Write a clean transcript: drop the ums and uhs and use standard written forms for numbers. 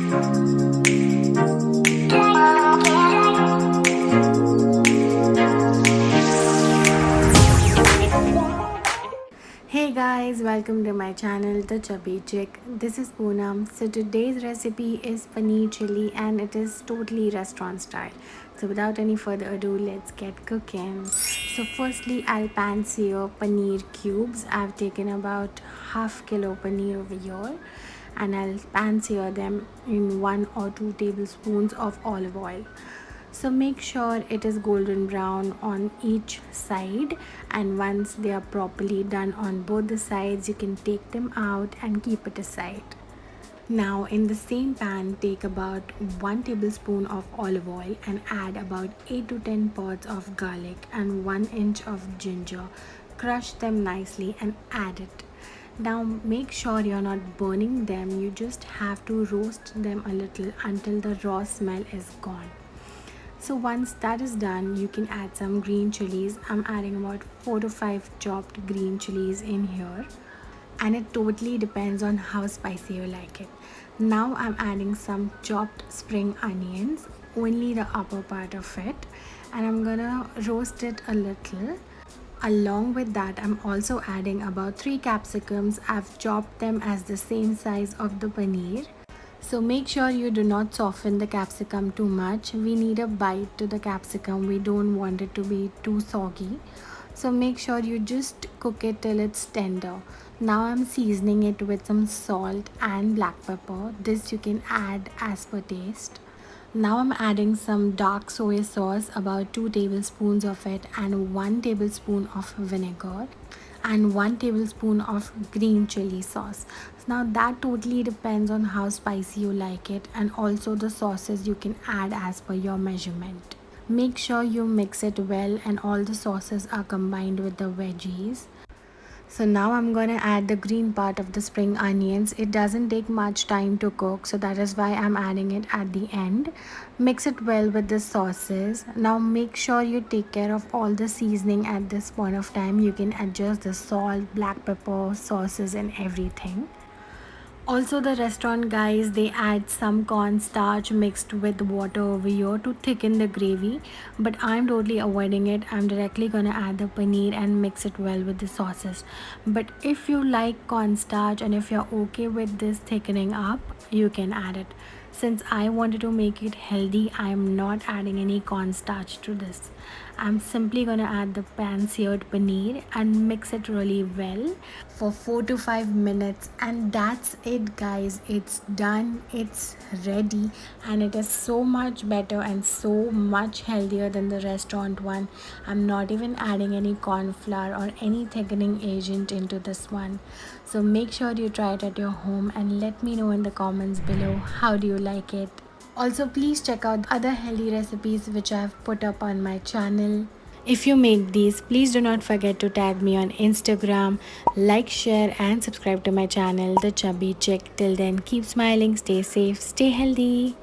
Hey guys, welcome to my channel The Chubby Chick. This is Poonam. So today's recipe is Paneer Chilli and it is totally restaurant style. So without any further ado, let's get cooking. So firstly, I'll pan sear paneer cubes. I've taken about half kilo paneer over here and I'll pan sear them in 1 or 2 tablespoons of olive oil. So make sure it is golden brown on each side, and once they are properly done on both the sides, you can take them out and keep it aside. Now in the same pan, take about 1 tablespoon of olive oil and add about 8 to 10 pods of garlic and 1 inch of ginger. Crush them nicely and add it. Now make sure you're not burning them, you just have to roast them a little until the raw smell is gone. So once that is done, you can add some green chilies. I'm adding about 4 to 5 chopped green chilies in here, and it totally depends on how spicy you like it. Now I'm adding some chopped spring onions, only the upper part of it, and I'm gonna roast it a little. Along with that, I'm also adding about 3 capsicums. I've chopped them as the same size of the paneer. So make sure you do not soften the capsicum too much. We need a bite to the capsicum. We don't want it to be too soggy. So make sure you just cook it till it's tender. Now I'm seasoning it with some salt and black pepper. This you can add as per taste. Now I'm adding some dark soy sauce, about 2 tablespoons of it, and 1 tablespoon of vinegar and 1 tablespoon of green chili sauce. Now that totally depends on how spicy you like it, and also the sauces you can add as per your measurement. Make sure you mix it well and all the sauces are combined with the veggies. So now I'm going to add the green part of the spring onions. It doesn't take much time to cook, so that is why I'm adding it at the end. Mix it well with the sauces. Now make sure you take care of all the seasoning at this point of time. You can adjust the salt, black pepper, sauces and everything. Also, the restaurant guys, they add some cornstarch mixed with water over here to thicken the gravy, but I'm totally avoiding it. I'm directly gonna add the paneer and mix it well with the sauces. But if you like cornstarch and if you're okay with this thickening up, you can add it. Since I wanted to make it healthy, I'm not adding any cornstarch to this. I'm simply gonna add the pan seared paneer and mix it really well for 4 to 5 minutes, and that's it guys. It's done, it's ready, and it is so much better and so much healthier than the restaurant one. I'm not even adding any corn flour or any thickening agent into this one. So make sure you try it at your home and let me know in the comments below how do you like it. Also, please check out other healthy recipes which I have put up on my channel. If you make these, please do not forget to tag me on Instagram. Like, share and subscribe to my channel, The Chubby Chick. Till then, keep smiling, stay safe, stay healthy.